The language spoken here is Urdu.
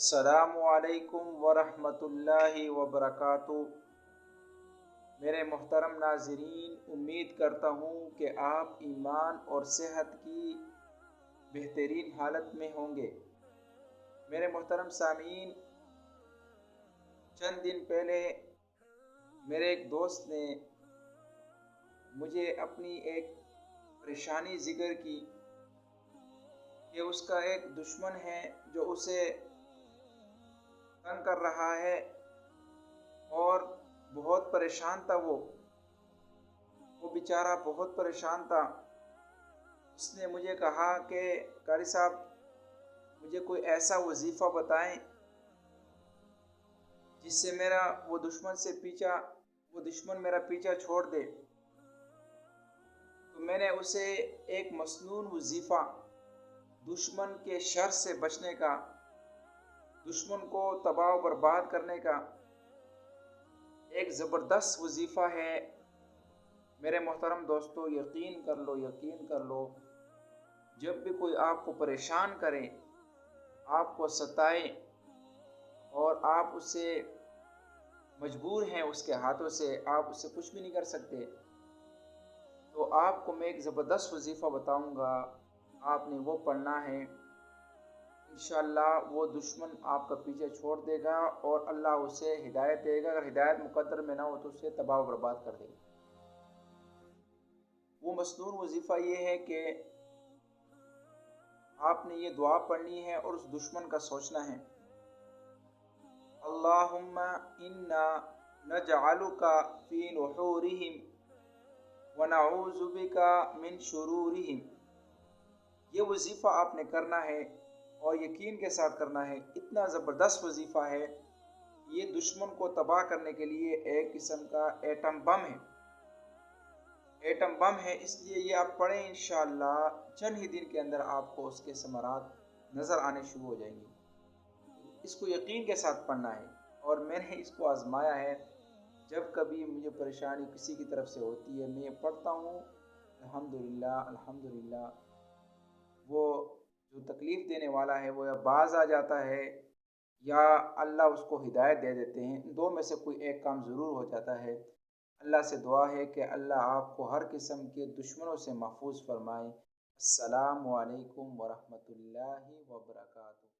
السلام علیکم ورحمۃ اللہ وبرکاتہ۔ میرے محترم ناظرین، امید کرتا ہوں کہ آپ ایمان اور صحت کی بہترین حالت میں ہوں گے۔ میرے محترم سامعین، چند دن پہلے میرے ایک دوست نے مجھے اپنی ایک پریشانی ذکر کی کہ اس کا ایک دشمن ہے جو اسے تنگ کر رہا ہے اور بہت پریشان تھا۔ وہ بیچارہ بہت پریشان تھا۔ اس نے مجھے کہا کہ قاری صاحب، مجھے کوئی ایسا وظیفہ بتائیں جس سے میرا وہ دشمن میرا پیچھا چھوڑ دے۔ تو میں نے اسے ایک مسنون وظیفہ، دشمن کے شر سے بچنے کا، دشمن کو تباہ و برباد کرنے کا ایک زبردست وظیفہ ہے۔ میرے محترم دوستو، یقین کر لو، جب بھی کوئی آپ کو پریشان کرے، آپ کو ستائے اور آپ اسے مجبور ہیں اس کے ہاتھوں سے، آپ اسے کچھ بھی نہیں کر سکتے، تو آپ کو میں ایک زبردست وظیفہ بتاؤں گا، آپ نے وہ پڑھنا ہے۔ انشاءاللہ وہ دشمن آپ کا پیچھے چھوڑ دے گا اور اللہ اسے ہدایت دے گا۔ اگر ہدایت مقدر میں نہ ہو تو اسے تباہ و برباد کر دے گا۔ وہ مسنون وظیفہ یہ ہے کہ آپ نے یہ دعا پڑھنی ہے اور اس دشمن کا سوچنا ہے: اللہم انا نجعلک فی نحورہم ونعوذ بک من شرورہم۔ یہ وظیفہ آپ نے کرنا ہے اور یقین کے ساتھ کرنا ہے۔ اتنا زبردست وظیفہ ہے، یہ دشمن کو تباہ کرنے کے لیے ایک قسم کا ایٹم بم ہے۔ اس لیے یہ آپ پڑھیں، انشاءاللہ چند ہی دن کے اندر آپ کو اس کے ثمرات نظر آنے شروع ہو جائیں گے۔ اس کو یقین کے ساتھ پڑھنا ہے اور میں نے اس کو آزمایا ہے۔ جب کبھی مجھے پریشانی کسی کی طرف سے ہوتی ہے، میں یہ پڑھتا ہوں، الحمدللہ وہ جو تکلیف دینے والا ہے وہ یا باز آ جاتا ہے یا اللہ اس کو ہدایت دے دیتے ہیں۔ ان دو میں سے کوئی ایک کام ضرور ہو جاتا ہے۔ اللہ سے دعا ہے کہ اللہ آپ کو ہر قسم کے دشمنوں سے محفوظ فرمائے۔ السلام علیکم ورحمۃ اللہ وبرکاتہ۔